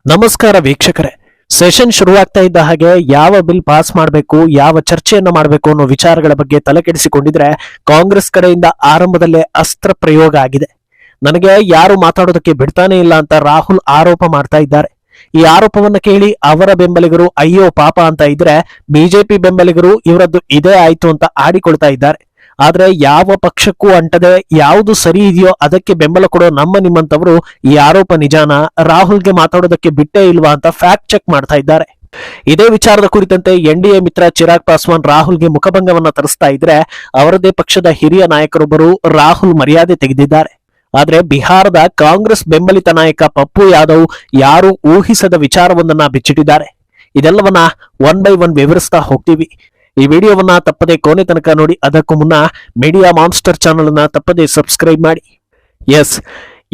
ನಮಸ್ಕಾರ ವೀಕ್ಷಕರೇ. ಸೆಷನ್ ಶುರುವಾಗ್ತಾ ಇದ್ದ ಹಾಗೆ ಯಾವ ಬಿಲ್ ಪಾಸ್ ಮಾಡಬೇಕು, ಯಾವ ಚರ್ಚೆಯನ್ನ ಮಾಡಬೇಕು ಅನ್ನೋ ವಿಚಾರಗಳ ಬಗ್ಗೆ ತಲೆಕೆಡಿಸಿಕೊಂಡಿದ್ರೆ ಕಾಂಗ್ರೆಸ್ ಕಡೆಯಿಂದ ಆರಂಭದಲ್ಲೇ ಅಸ್ತ್ರ ಪ್ರಯೋಗ ಆಗಿದೆ. ನನಗೆ ಯಾರು ಮಾತಾಡೋದಕ್ಕೆ ಬಿಡ್ತಾನೆ ಇಲ್ಲ ಅಂತ ರಾಹುಲ್ ಆರೋಪ ಮಾಡ್ತಾ ಇದ್ದಾರೆ. ಈ ಆರೋಪವನ್ನ ಕೇಳಿ ಅವರ ಬೆಂಬಲಿಗರು ಅಯ್ಯೋ ಪಾಪ ಅಂತ ಇದ್ರೆ, ಬಿಜೆಪಿ ಬೆಂಬಲಿಗರು ಇವರದ್ದು ಇದೇ ಆಯ್ತು ಅಂತ ಆಡಿಕೊಳ್ತಾ ಇದ್ದಾರೆ. ಆದ್ರೆ ಯಾವ ಪಕ್ಷಕ್ಕೂ ಅಂಟದೆ ಯಾವುದು ಸರಿ ಇದೆಯೋ ಅದಕ್ಕೆ ಬೆಂಬಲ ಕೊಡೋ ನಮ್ಮ ನಿಮ್ಮಂತವರು ಈ ಆರೋಪ ನಿಜಾನ, ರಾಹುಲ್ಗೆ ಮಾತಾಡೋದಕ್ಕೆ ಬಿಟ್ಟೇ ಇಲ್ವಾ ಅಂತ ಫ್ಯಾಕ್ಟ್ ಚೆಕ್ ಮಾಡ್ತಾ ಇದ್ದಾರೆ. ಇದೇ ವಿಚಾರದ ಕುರಿತಂತೆ ಎನ್ಡಿಎ ಮಿತ್ರ ಚಿರಾಗ್ ಪಾಸ್ವಾನ್ ರಾಹುಲ್ಗೆ ಮುಖಭಂಗವನ್ನ ತರಿಸ್ತಾ ಇದ್ರೆ, ಅವರದೇ ಪಕ್ಷದ ಹಿರಿಯ ನಾಯಕರೊಬ್ಬರು ರಾಹುಲ್ ಮರ್ಯಾದೆ ತೆಗೆದಿದ್ದಾರೆ. ಆದ್ರೆ ಬಿಹಾರದ ಕಾಂಗ್ರೆಸ್ ಬೆಂಬಲಿತ ನಾಯಕ ಪಪ್ಪು ಯಾದವ್ ಯಾರು ಊಹಿಸದ ವಿಚಾರವೊಂದನ್ನ ಬಿಚ್ಚಿಟ್ಟಿದ್ದಾರೆ. ಇದೆಲ್ಲವನ್ನ ಒನ್ ಬೈ ಒನ್ ವಿವರಿಸ್ತಾ ಹೋಗ್ತೀವಿ. ಈ ವಿಡಿಯೋವನ್ನ ತಪ್ಪದೆ ಕೊನೆ ತನಕ ನೋಡಿ. ಅದಕ್ಕೂ ಮುನ್ನ ಮೀಡಿಯಾ ಮಾನ್ಸ್ಟರ್ ಚಾನೆಲ್ ಅನ್ನ ತಪ್ಪದೆ ಸಬ್ಸ್ಕ್ರೈಬ್ ಮಾಡಿ. ಎಸ್,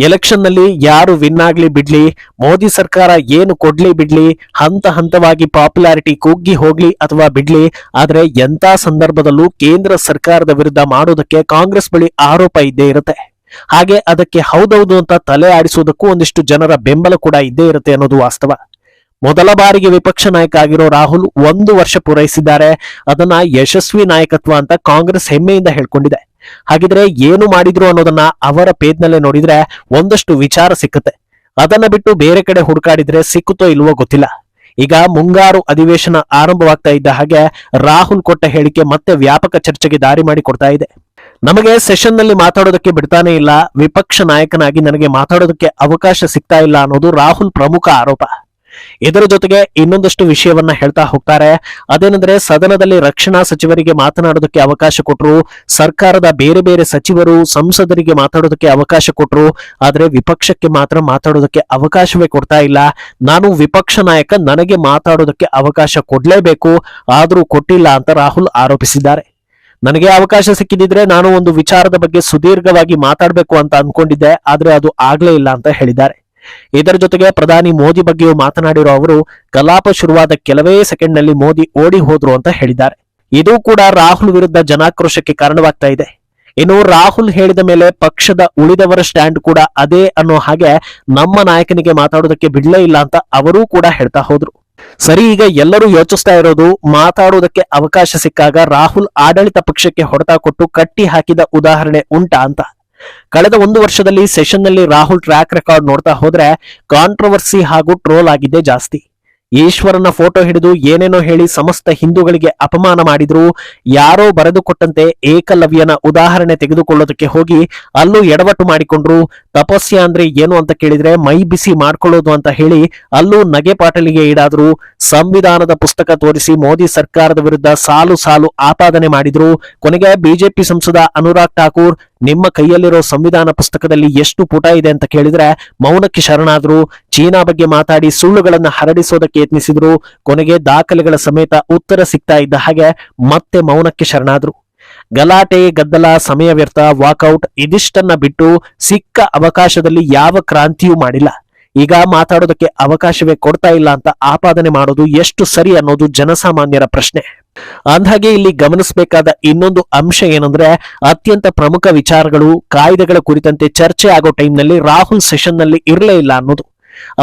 ಎಲೆಕ್ಷನ್ ನಲ್ಲಿ ಯಾರು ವಿನ್ ಆಗ್ಲಿ ಬಿಡ್ಲಿ, ಮೋದಿ ಸರ್ಕಾರ ಏನು ಕೊಡ್ಲಿ ಬಿಡ್ಲಿ, ಹಂತ ಹಂತವಾಗಿ ಪಾಪ್ಯುಲಾರಿಟಿ ಕುಗ್ಗಿ ಹೋಗ್ಲಿ ಅಥವಾ ಬಿಡ್ಲಿ, ಆದ್ರೆ ಎಂತ ಸಂದರ್ಭದಲ್ಲೂ ಕೇಂದ್ರ ಸರ್ಕಾರದ ವಿರುದ್ಧ ಮಾಡೋದಕ್ಕೆ ಕಾಂಗ್ರೆಸ್ ಬಳಿ ಆರೋಪ ಇದ್ದೇ ಇರುತ್ತೆ. ಹಾಗೆ ಅದಕ್ಕೆ ಹೌದೌದು ಅಂತ ತಲೆ ಆಡಿಸುವುದಕ್ಕೂ ಒಂದಿಷ್ಟು ಜನರ ಬೆಂಬಲ ಕೂಡ ಇದ್ದೇ ಇರುತ್ತೆ ಅನ್ನೋದು ವಾಸ್ತವ. ಮೊದಲ ಬಾರಿಗೆ ವಿಪಕ್ಷ ನಾಯಕ ಆಗಿರೋ ರಾಹುಲ್ 1 ವರ್ಷ ಪೂರೈಸಿದ್ದಾರೆ. ಅದನ್ನ ಯಶಸ್ವಿ ನಾಯಕತ್ವ ಅಂತ ಕಾಂಗ್ರೆಸ್ ಹೆಮ್ಮೆಯಿಂದ ಹೇಳ್ಕೊಂಡಿದೆ. ಹಾಗಿದ್ರೆ ಏನು ಮಾಡಿದ್ರು ಅನ್ನೋದನ್ನ ಅವರ ಪೇಜ್ನಲ್ಲೇ ನೋಡಿದ್ರೆ ಒಂದಷ್ಟು ವಿಚಾರ ಸಿಕ್ಕುತ್ತೆ. ಅದನ್ನ ಬಿಟ್ಟು ಬೇರೆ ಕಡೆ ಹುಡುಕಾಡಿದ್ರೆ ಸಿಕ್ಕುತ್ತೋ ಇಲ್ವೋ ಗೊತ್ತಿಲ್ಲ. ಈಗ ಮುಂಗಾರು ಅಧಿವೇಶನ ಆರಂಭವಾಗ್ತಾ ಇದ್ದ ಹಾಗೆ ರಾಹುಲ್ ಕೊಟ್ಟ ಹೇಳಿಕೆ ಮತ್ತೆ ವ್ಯಾಪಕ ಚರ್ಚೆಗೆ ದಾರಿ ಮಾಡಿ ಕೊಡ್ತಾ ಇದೆ. ನಮಗೆ ಸೆಷನ್ ನಲ್ಲಿ ಮಾತಾಡೋದಕ್ಕೆ ಬಿಡ್ತಾನೆ ಇಲ್ಲ, ವಿಪಕ್ಷ ನಾಯಕನಾಗಿ ನನಗೆ ಮಾತಾಡೋದಕ್ಕೆ ಅವಕಾಶ ಸಿಗ್ತಾ ಇಲ್ಲ ಅನ್ನೋದು ರಾಹುಲ್ ಪ್ರಮುಖ ಆರೋಪ. ಇದರ ಜೊತೆಗೆ ಇನ್ನೊಂದಷ್ಟು ವಿಷಯವನ್ನ ಹೇಳ್ತಾ ಹೋಗ್ತಾರೆ. ಅದೇನೆಂದ್ರೆ, ಸದನದಲ್ಲಿ ರಕ್ಷಣಾ ಸಚಿವರಿಗೆ ಮಾತನಾಡೋದಕ್ಕೆ ಅವಕಾಶ ಕೊಟ್ರು, ಸರ್ಕಾರದ ಬೇರೆ ಬೇರೆ ಸಚಿವರು ಸಂಸದರಿಗೆ ಮಾತಾಡೋದಕ್ಕೆ ಅವಕಾಶ ಕೊಟ್ರು, ಆದ್ರೆ ವಿಪಕ್ಷಕ್ಕೆ ಮಾತ್ರ ಮಾತಾಡೋದಕ್ಕೆ ಅವಕಾಶವೇ ಕೊಡ್ತಾ ಇಲ್ಲ. ನಾನು ವಿಪಕ್ಷ ನಾಯಕ, ನನಗೆ ಮಾತಾಡೋದಕ್ಕೆ ಅವಕಾಶ ಕೊಡ್ಲೇಬೇಕು, ಆದ್ರೂ ಕೊಟ್ಟಿಲ್ಲ ಅಂತ ರಾಹುಲ್ ಆರೋಪಿಸಿದ್ದಾರೆ. ನನಗೆ ಅವಕಾಶ ಸಿಕ್ಕಿದ್ರೆ ನಾನು ಒಂದು ವಿಚಾರದ ಬಗ್ಗೆ ಸುದೀರ್ಘವಾಗಿ ಮಾತಾಡಬೇಕು ಅಂತ ಅನ್ಕೊಂಡಿದ್ದೆ, ಆದ್ರೆ ಅದು ಆಗ್ಲೇ ಇಲ್ಲ ಅಂತ ಹೇಳಿದ್ದಾರೆ. ಇದರ ಜೊತೆಗೆ ಪ್ರಧಾನಿ ಮೋದಿ ಬಗ್ಗೆಯೂ ಮಾತನಾಡಿರೋ ಅವರು, ಕಲಾಪ ಶುರುವಾದ ಕೆಲವೇ ಸೆಕೆಂಡ್ ನಲ್ಲಿ ಮೋದಿ ಓಡಿ ಹೋದ್ರು ಅಂತ ಹೇಳಿದ್ದಾರೆ. ಇದು ಕೂಡ ರಾಹುಲ್ ವಿರುದ್ಧ ಜನಾಕ್ರೋಶಕ್ಕೆ ಕಾರಣವಾಗ್ತಾ ಇದೆ. ಇನ್ನು ರಾಹುಲ್ ಹೇಳಿದ ಮೇಲೆ ಪಕ್ಷದ ಉಳಿದವರ ಸ್ಟ್ಯಾಂಡ್ ಕೂಡ ಅದೇ ಅನ್ನೋ ಹಾಗೆ ನಮ್ಮ ನಾಯಕನಿಗೆ ಮಾತಾಡೋದಕ್ಕೆ ಬಿಡ್ಲೇ ಇಲ್ಲ ಅಂತ ಅವರೂ ಕೂಡ ಹೇಳ್ತಾ ಹೋದ್ರು. ಸರಿ, ಈಗ ಎಲ್ಲರೂ ಯೋಚಿಸ್ತಾ ಇರೋದು, ಮಾತಾಡೋದಕ್ಕೆ ಅವಕಾಶ ಸಿಕ್ಕಾಗ ರಾಹುಲ್ ಆಡಳಿತ ಪಕ್ಷಕ್ಕೆ ಹೊಡೆತ ಕೊಟ್ಟು ಕಟ್ಟಿ ಹಾಕಿದ ಉದಾಹರಣೆ ಉಂಟಾ ಅಂತ. ಕಳೆದ 1 ವರ್ಷದಲ್ಲಿ ಸೆಷನ್ ನಲ್ಲಿ ರಾಹುಲ್ ಟ್ರ್ಯಾಕ್ ರೆಕಾರ್ಡ್ ನೋಡ್ತಾ ಹೋದ್ರೆ ಕಾಂಟ್ರವರ್ಸಿ ಹಾಗೂ ಟ್ರೋಲ್ ಆಗಿದ್ದೇ ಜಾಸ್ತಿ. ಈಶ್ವರನ ಫೋಟೋ ಹಿಡಿದು ಏನೇನೋ ಹೇಳಿ ಸಮಸ್ತ ಹಿಂದೂಗಳಿಗೆ ಅಪಮಾನ ಮಾಡಿದ್ರು. ಯಾರೋ ಬರೆದುಕೊಟ್ಟಂತೆ ಏಕಲವ್ಯನ ಉದಾಹರಣೆ ತೆಗೆದುಕೊಳ್ಳೋದಕ್ಕೆ ಹೋಗಿ ಅಲ್ಲೂ ಎಡವಟ್ಟು ಮಾಡಿಕೊಂಡ್ರು. ತಪಸ್ಯ ಅಂದ್ರೆ ಏನು ಅಂತ ಕೇಳಿದ್ರೆ ಮೈ ಬಿಸಿ ಮಾಡ್ಕೊಳ್ಳೋದು ಅಂತ ಹೇಳಿ ಅಲ್ಲೂ ನಗೆ ಪಾಟಲಿಗೆ ಈಡಾದ್ರು. ಸಂವಿಧಾನದ ಪುಸ್ತಕ ತೋರಿಸಿ ಮೋದಿ ಸರ್ಕಾರದ ವಿರುದ್ಧ ಸಾಲು ಸಾಲು ಆಪಾದನೆ ಮಾಡಿದ್ರು. ಕೊನೆಗೆ ಬಿಜೆಪಿ ಸಂಸದ ಅನುರಾಗ್ ಠಾಕೂರ್, ನಿಮ್ಮ ಕೈಯಲ್ಲಿರೋ ಸಂವಿಧಾನ ಪುಸ್ತಕದಲ್ಲಿ ಎಷ್ಟು ಪುಟ ಇದೆ ಅಂತ ಕೇಳಿದ್ರೆ ಮೌನಕ್ಕೆ ಶರಣಾದ್ರು. ಚೀನಾ ಬಗ್ಗೆ ಮಾತಾಡಿ ಸುಳ್ಳುಗಳನ್ನ ಹರಡಿಸೋದಕ್ಕೆ ಯತ್ನಿಸಿದ್ರು. ಕೊನೆಗೆ ದಾಖಲೆಗಳ ಸಮೇತ ಉತ್ತರ ಸಿಗ್ತಾ ಇದ್ದ ಹಾಗೆ ಮತ್ತೆ ಮೌನಕ್ಕೆ ಶರಣಾದ್ರು. ಗಲಾಟೆ, ಗದ್ದಲ, ಸಮಯ ವ್ಯರ್ಥ, ವಾಕೌಟ್ ಇದಿಷ್ಟನ್ನ ಬಿಟ್ಟು ಸಿಕ್ಕ ಅವಕಾಶದಲ್ಲಿ ಯಾವ ಕ್ರಾಂತಿಯೂ ಮಾಡಿಲ್ಲ. ಈಗ ಮಾತಾಡೋದಕ್ಕೆ ಅವಕಾಶವೇ ಕೊಡ್ತಾ ಇಲ್ಲ ಅಂತ ಆಪಾದನೆ ಮಾಡೋದು ಎಷ್ಟು ಸರಿ ಅನ್ನೋದು ಜನಸಾಮಾನ್ಯರ ಪ್ರಶ್ನೆ. ಅಂದಾಗೆ ಇಲ್ಲಿ ಗಮನಿಸಬೇಕಾದ ಇನ್ನೊಂದು ಅಂಶ ಏನಂದ್ರೆ, ಅತ್ಯಂತ ಪ್ರಮುಖ ವಿಚಾರಗಳು, ಕಾಯ್ದೆಗಳ ಕುರಿತಂತೆ ಚರ್ಚೆ ಆಗೋ ಟೈಮ್ನಲ್ಲಿ ರಾಹುಲ್ ಸೆಷನ್ ನಲ್ಲಿ ಇರಲೇ ಇಲ್ಲ ಅನ್ನೋದು.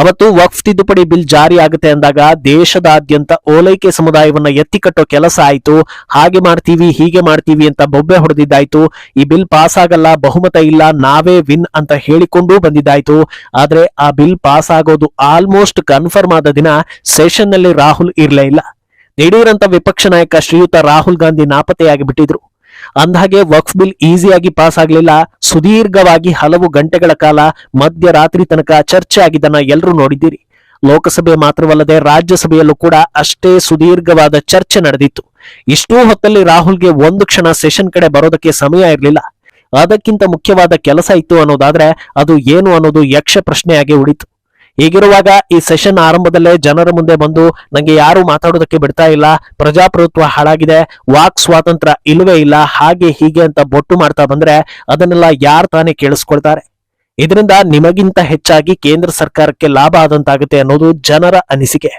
ಅವತ್ತು ವಕ್ಫ್ ತಿದ್ದುಪಡಿ ಬಿಲ್ ಜಾರಿ ಆಗುತ್ತೆ ಅಂದಾಗ ದೇಶದಾದ್ಯಂತ ಓಲೈಕೆ ಸಮುದಾಯವನ್ನ ಎತ್ತಿಕಟ್ಟೋ ಕೆಲಸ ಆಯ್ತು. ಹಾಗೆ ಮಾಡ್ತೀವಿ, ಹೀಗೆ ಮಾಡ್ತೀವಿ ಅಂತ ಬೊಬ್ಬೆ ಹೊಡೆದಿದ್ದಾಯ್ತು. ಈ ಬಿಲ್ ಪಾಸ್ ಆಗಲ್ಲ, ಬಹುಮತ ಇಲ್ಲ, ನಾವೇ ವಿನ್ ಅಂತ ಹೇಳಿಕೊಂಡೂ ಬಂದಿದ್ದಾಯ್ತು. ಆದ್ರೆ ಆ ಬಿಲ್ ಪಾಸ್ ಆಗೋದು ಆಲ್ಮೋಸ್ಟ್ ಕನ್ಫರ್ಮ್ ಆದ ದಿನ ಸೆಷನ್ ನಲ್ಲಿ ರಾಹುಲ್ ಇರ್ಲೇ ಇಲ್ಲ. ದಿಢೀರಂತ ವಿಪಕ್ಷ ನಾಯಕ ಶ್ರೀಯುತ ರಾಹುಲ್ ಗಾಂಧಿ ನಾಪತ್ತೆಯಾಗಿ ಬಿಟ್ಟಿದ್ರು. ಅಂದಾಗೆ ವಕ್ಫ್ ಬಿಲ್ ಈಸಿಯಾಗಿ ಪಾಸ್ ಆಗ್ಲಿಲ್ಲ. ಸುದೀರ್ಘವಾಗಿ ಹಲವು ಗಂಟೆಗಳ ಕಾಲ ಮಧ್ಯರಾತ್ರಿ ತನಕ ಚರ್ಚೆ ಆಗಿದ್ದನ್ನ ಎಲ್ಲರೂ ನೋಡಿದ್ದೀರಿ. ಲೋಕಸಭೆ ಮಾತ್ರವಲ್ಲದೆ ರಾಜ್ಯಸಭೆಯಲ್ಲೂ ಕೂಡ ಅಷ್ಟೇ ಸುದೀರ್ಘವಾದ ಚರ್ಚೆ ನಡೆದಿತ್ತು. ಇಷ್ಟೂ ಹೊತ್ತಲ್ಲಿ ರಾಹುಲ್ಗೆ ಒಂದು ಕ್ಷಣ ಸೆಷನ್ ಕಡೆ ಬರೋದಕ್ಕೆ ಸಮಯ ಇರಲಿಲ್ಲ. ಅದಕ್ಕಿಂತ ಮುಖ್ಯವಾದ ಕೆಲಸ ಇತ್ತು ಅನ್ನೋದಾದ್ರೆ ಅದು ಏನು ಅನ್ನೋದು ಯಕ್ಷ ಪ್ರಶ್ನೆಯಾಗಿ ಉಳಿತು. ಹೀಗಿರುವಾಗ ಈ ಸೆಷನ್ ಆರಂಭದಲ್ಲೇ ಜನರ ಮುಂದೆ ಬಂದು ನಂಗೆ ಯಾರು ಮಾತಾಡೋದಕ್ಕೆ ಬಿಡ್ತಾ ಇಲ್ಲ, ಪ್ರಜಾಪ್ರಭುತ್ವ ಹಾಳಾಗಿದೆ, ವಾಕ್ ಸ್ವಾತಂತ್ರ್ಯ ಇಲ್ಲವೇ ಇಲ್ಲ, ಹಾಗೆ ಹೀಗೆ ಅಂತ ಬೊಟ್ಟು ಮಾಡ್ತಾ ಬಂದ್ರೆ ಅದನ್ನೆಲ್ಲ ಯಾರು ತಾನೇ ಕೇಳಿಸ್ಕೊಳ್ತಾರೆ? ಇದರಿಂದ ನಿಮಗಿಂತ ಹೆಚ್ಚಾಗಿ ಕೇಂದ್ರ ಸರ್ಕಾರಕ್ಕೆ ಲಾಭ ಆದಂತಾಗುತ್ತೆ ಅನ್ನೋದು ಜನರ ಅನಿಸಿಕೆ.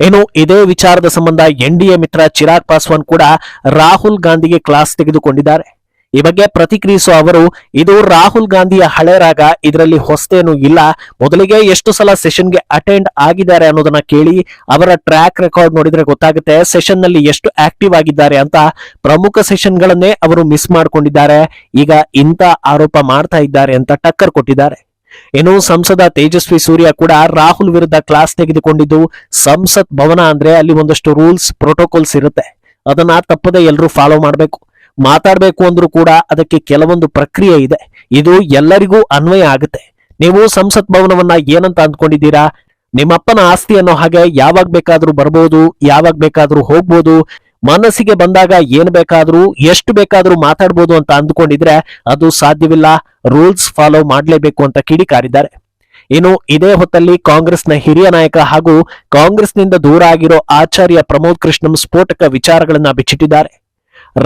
ಇನ್ನು ಇದೇ ವಿಚಾರದ ಸಂಬಂಧ ಎನ್ಡಿಎ ಮಿತ್ರ ಚಿರಾಗ್ ಪಾಸ್ವಾನ್ ಕೂಡ ರಾಹುಲ್ ಗಾಂಧಿಗೆ ಕ್ಲಾಸ್ ತೆಗೆದುಕೊಂಡಿದ್ದಾರೆ. ಈ ಬಗ್ಗೆ ಪ್ರತಿಕ್ರಿಯಿಸುವ ಅವರು, ಇದು ರಾಹುಲ್ ಗಾಂಧಿಯ ಹಳೆ ರಾಗ, ಇದರಲ್ಲಿ ಹೊಸತೇನೂ ಇಲ್ಲ. ಮೊದಲಿಗೆ ಎಷ್ಟು ಸಲ ಸೆಷನ್ಗೆ ಅಟೆಂಡ್ ಆಗಿದ್ದಾರೆ ಅನ್ನೋದನ್ನ ಕೇಳಿ ಅವರ ಟ್ರ್ಯಾಕ್ ರೆಕಾರ್ಡ್ ನೋಡಿದ್ರೆ ಗೊತ್ತಾಗುತ್ತೆ ಸೆಷನ್ ನಲ್ಲಿ ಎಷ್ಟು ಆಕ್ಟಿವ್ ಆಗಿದ್ದಾರೆ ಅಂತ. ಪ್ರಮುಖ ಸೆಷನ್ ಗಳನ್ನೇ ಅವರು ಮಿಸ್ ಮಾಡ್ಕೊಂಡಿದ್ದಾರೆ. ಈಗ ಇಂಥ ಆರೋಪ ಮಾಡ್ತಾ ಇದ್ದಾರೆ ಅಂತ ಟಕ್ಕರ್ ಕೊಟ್ಟಿದ್ದಾರೆ. ಇನ್ನು ಸಂಸದ ತೇಜಸ್ವಿ ಸೂರ್ಯ ಕೂಡ ರಾಹುಲ್ ವಿರುದ್ಧ ಕ್ಲಾಸ್ ತೆಗೆದುಕೊಂಡಿದ್ದು, ಸಂಸತ್ ಭವನ ಅಂದ್ರೆ ಅಲ್ಲಿ ಒಂದಷ್ಟು ರೂಲ್ಸ್ ಪ್ರೋಟೋಕಾಲ್ಸ್ ಇರುತ್ತೆ, ಅದನ್ನ ತಪ್ಪದೆ ಎಲ್ಲರೂ ಫಾಲೋ ಮಾಡಬೇಕು. ಮಾತಾಡಬೇಕು ಅಂದ್ರೂ ಕೂಡ ಅದಕ್ಕೆ ಕೆಲವೊಂದು ಪ್ರಕ್ರಿಯೆ ಇದೆ, ಇದು ಎಲ್ಲರಿಗೂ ಅನ್ವಯ ಆಗುತ್ತೆ. ನೀವು ಸಂಸತ್ ಭವನವನ್ನ ಏನಂತ ಅಂದ್ಕೊಂಡಿದ್ದೀರಾ? ನಿಮ್ಮಪ್ಪನ ಆಸ್ತಿ ಅನ್ನೋ ಹಾಗೆ ಯಾವಾಗ ಬೇಕಾದ್ರೂ ಬರ್ಬೋದು, ಯಾವಾಗ ಬೇಕಾದ್ರೂ ಹೋಗ್ಬೋದು, ಮನಸ್ಸಿಗೆ ಬಂದಾಗ ಏನ್ ಬೇಕಾದ್ರೂ ಎಷ್ಟು ಬೇಕಾದ್ರೂ ಮಾತಾಡ್ಬೋದು ಅಂತ ಅಂದ್ಕೊಂಡಿದ್ರೆ ಅದು ಸಾಧ್ಯವಿಲ್ಲ. ರೂಲ್ಸ್ ಫಾಲೋ ಮಾಡಲೇಬೇಕು ಅಂತ ಕಿಡಿಕಾರಿದ್ದಾರೆ. ಇನ್ನು ಇದೇ ಹೊತ್ತಲ್ಲಿ ಕಾಂಗ್ರೆಸ್ನ ಹಿರಿಯ ನಾಯಕ ಹಾಗೂ ಕಾಂಗ್ರೆಸ್ನಿಂದ ದೂರ ಆಗಿರೋ ಆಚಾರ್ಯ ಪ್ರಮೋದ್ ಕೃಷ್ಣಂ ಸ್ಫೋಟಕ ವಿಚಾರಗಳನ್ನ ಬಿಚ್ಚಿಟ್ಟಿದ್ದಾರೆ.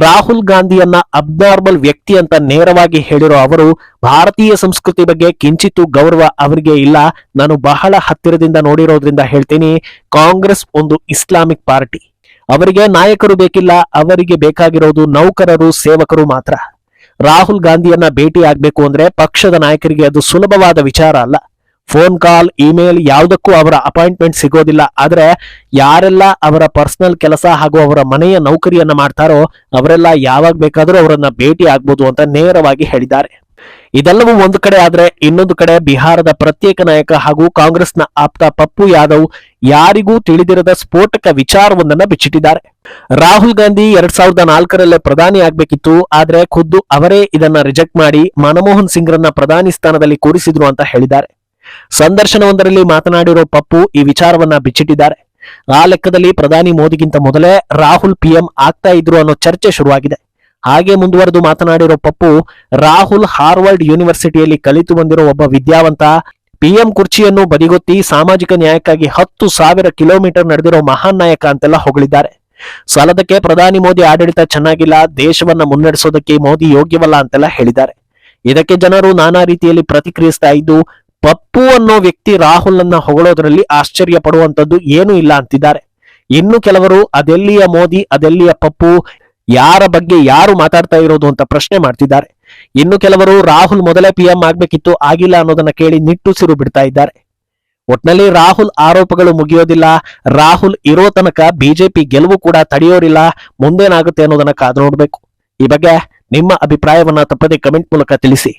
ರಾಹುಲ್ ಗಾಂಧಿಯನ್ನ ಅಬ್ನಾರ್ಮಲ್ ವ್ಯಕ್ತಿ ಅಂತ ನೇರವಾಗಿ ಹೇಳಿರೋ ಅವರು, ಭಾರತೀಯ ಸಂಸ್ಕೃತಿ ಬಗ್ಗೆ ಕಿಂಚಿತ್ತೂ ಗೌರವ ಅವರಿಗೆ ಇಲ್ಲ. ನಾನು ಬಹಳ ಹತ್ತಿರದಿಂದ ನೋಡಿರೋದ್ರಿಂದ ಹೇಳ್ತೀನಿ, ಕಾಂಗ್ರೆಸ್ ಒಂದು ಇಸ್ಲಾಮಿಕ್ ಪಾರ್ಟಿ. ಅವರಿಗೆ ನಾಯಕರು ಬೇಕಿಲ್ಲ, ಅವರಿಗೆ ಬೇಕಾಗಿರೋದು ನೌಕರರು, ಸೇವಕರು ಮಾತ್ರ. ರಾಹುಲ್ ಗಾಂಧಿಯನ್ನ ಭೇಟಿ ಆಗ್ಬೇಕು ಅಂದ್ರೆ ಪಕ್ಷದ ನಾಯಕರಿಗೆ ಅದು ಸುಲಭವಾದ ವಿಚಾರ ಅಲ್ಲ. ಫೋನ್ ಕಾಲ್, ಇಮೇಲ್ ಯಾವುದಕ್ಕೂ ಅವರ ಅಪಾಯಿಂಟ್ಮೆಂಟ್ ಸಿಗೋದಿಲ್ಲ. ಆದ್ರೆ ಯಾರೆಲ್ಲ ಅವರ ಪರ್ಸನಲ್ ಕೆಲಸ ಹಾಗೂ ಅವರ ಮನೆಯ ನೌಕರಿಯನ್ನ ಮಾಡ್ತಾರೋ ಅವರೆಲ್ಲ ಯಾವಾಗ ಬೇಕಾದ್ರೂ ಅವರನ್ನ ಭೇಟಿ ಆಗ್ಬೋದು ಅಂತ ನೇರವಾಗಿ ಹೇಳಿದ್ದಾರೆ. ಇದೆಲ್ಲವೂ ಒಂದು ಕಡೆ ಆದ್ರೆ, ಇನ್ನೊಂದು ಕಡೆ ಬಿಹಾರದ ಪ್ರತ್ಯೇಕ ನಾಯಕ ಹಾಗೂ ಕಾಂಗ್ರೆಸ್ನ ಆಪ್ತ ಪಪ್ಪು ಯಾದವ್ ಯಾರಿಗೂ ತಿಳಿದಿರದ ಸ್ಫೋಟಕ ವಿಚಾರವೊಂದನ್ನ ಬಿಚ್ಚಿಟ್ಟಿದ್ದಾರೆ. ರಾಹುಲ್ ಗಾಂಧಿ 2004ರಲ್ಲೇ ಪ್ರಧಾನಿ ಆಗ್ಬೇಕಿತ್ತು, ಆದ್ರೆ ಖುದ್ದು ಅವರೇ ಇದನ್ನ ರಿಜೆಕ್ಟ್ ಮಾಡಿ ಮನಮೋಹನ್ ಸಿಂಗ್ರನ್ನ ಪ್ರಧಾನಿ ಸ್ಥಾನದಲ್ಲಿ ಕೂರಿಸಿದ್ರು ಅಂತ ಹೇಳಿದ್ದಾರೆ. ಸಂದರ್ಶನವೊಂದರಲ್ಲಿ ಮಾತನಾಡಿರೋ ಪಪ್ಪು ಈ ವಿಚಾರವನ್ನ ಬಿಚ್ಚಿಟ್ಟಿದ್ದಾರೆ. ಆ ಲೆಕ್ಕದಲ್ಲಿ ಪ್ರಧಾನಿ ಮೋದಿಗಿಂತ ಮೊದಲೇ ರಾಹುಲ್ ಪಿಎಂ ಆಗ್ತಾ ಇದ್ರು ಅನ್ನೋ ಚರ್ಚೆ ಶುರುವಾಗಿದೆ. ಹಾಗೆ ಮುಂದುವರೆದು ಮಾತನಾಡಿರೋ ಪಪ್ಪು, ರಾಹುಲ್ ಹಾರ್ವರ್ಡ್ ಯೂನಿವರ್ಸಿಟಿಯಲ್ಲಿ ಕಲಿತು ಬಂದಿರೋ ಒಬ್ಬ ವಿದ್ಯಾವಂತ, ಪಿಎಂ ಕುರ್ಚಿಯನ್ನು ಬದಿಗೊತ್ತಿ ಸಾಮಾಜಿಕ ನ್ಯಾಯಕ್ಕಾಗಿ 10,000 ಕಿಲೋಮೀಟರ್ ನಡೆದಿರೋ ಮಹಾನ್ ನಾಯಕ ಅಂತೆಲ್ಲ ಹೊಗಳಿದ್ದಾರೆ. ಸಾಲದಕ್ಕೆ ಪ್ರಧಾನಿ ಮೋದಿ ಆಡಳಿತ ಚೆನ್ನಾಗಿಲ್ಲ, ದೇಶವನ್ನ ಮುನ್ನಡೆಸೋದಕ್ಕೆ ಮೋದಿ ಯೋಗ್ಯವಲ್ಲ ಅಂತೆಲ್ಲ ಹೇಳಿದ್ದಾರೆ. ಇದಕ್ಕೆ ಜನರು ನಾನಾ ರೀತಿಯಲ್ಲಿ ಪ್ರತಿಕ್ರಿಯಿಸ್ತಾ ಇದ್ದು, ಪಪ್ಪು ಅನ್ನೋ ವ್ಯಕ್ತಿ ರಾಹುಲ್ ಅನ್ನ ಹೊಗಳೋದ್ರಲ್ಲಿ ಆಶ್ಚರ್ಯ ಪಡುವಂತದ್ದು ಏನೂ ಇಲ್ಲ ಅಂತಿದ್ದಾರೆ. ಇನ್ನು ಕೆಲವರು ಅದೆಲ್ಲಿಯ ಮೋದಿ, ಅದೆಲ್ಲಿಯ ಪಪ್ಪು, ಯಾರ ಬಗ್ಗೆ ಯಾರು ಮಾತಾಡ್ತಾ ಇರೋದು ಅಂತ ಪ್ರಶ್ನೆ ಮಾಡ್ತಿದ್ದಾರೆ. ಇನ್ನು ಕೆಲವರು ರಾಹುಲ್ ಮೊದಲೇ ಪಿಎಂ ಆಗ್ಬೇಕಿತ್ತು, ಆಗಿಲ್ಲ ಅನ್ನೋದನ್ನ ಕೇಳಿ ನಿಟ್ಟುಸಿರು ಬಿಡ್ತಾ ಇದ್ದಾರೆ. ಒಟ್ನಲ್ಲಿ ರಾಹುಲ್ ಆರೋಪಗಳು ಮುಗಿಯೋದಿಲ್ಲ. ರಾಹುಲ್ ಇರೋ ತನಕ ಬಿಜೆಪಿ ಗೆಲುವು ಕೂಡ ತಡೆಯೋರಿಲ್ಲ. ಮುಂದೇನಾಗುತ್ತೆ ಅನ್ನೋದನ್ನ ಕಾದು ನೋಡ್ಬೇಕು. ಈ ಬಗ್ಗೆ ನಿಮ್ಮ ಅಭಿಪ್ರಾಯವನ್ನ ತಪ್ಪದೆ ಕಮೆಂಟ್ ಮೂಲಕ ತಿಳಿಸಿ.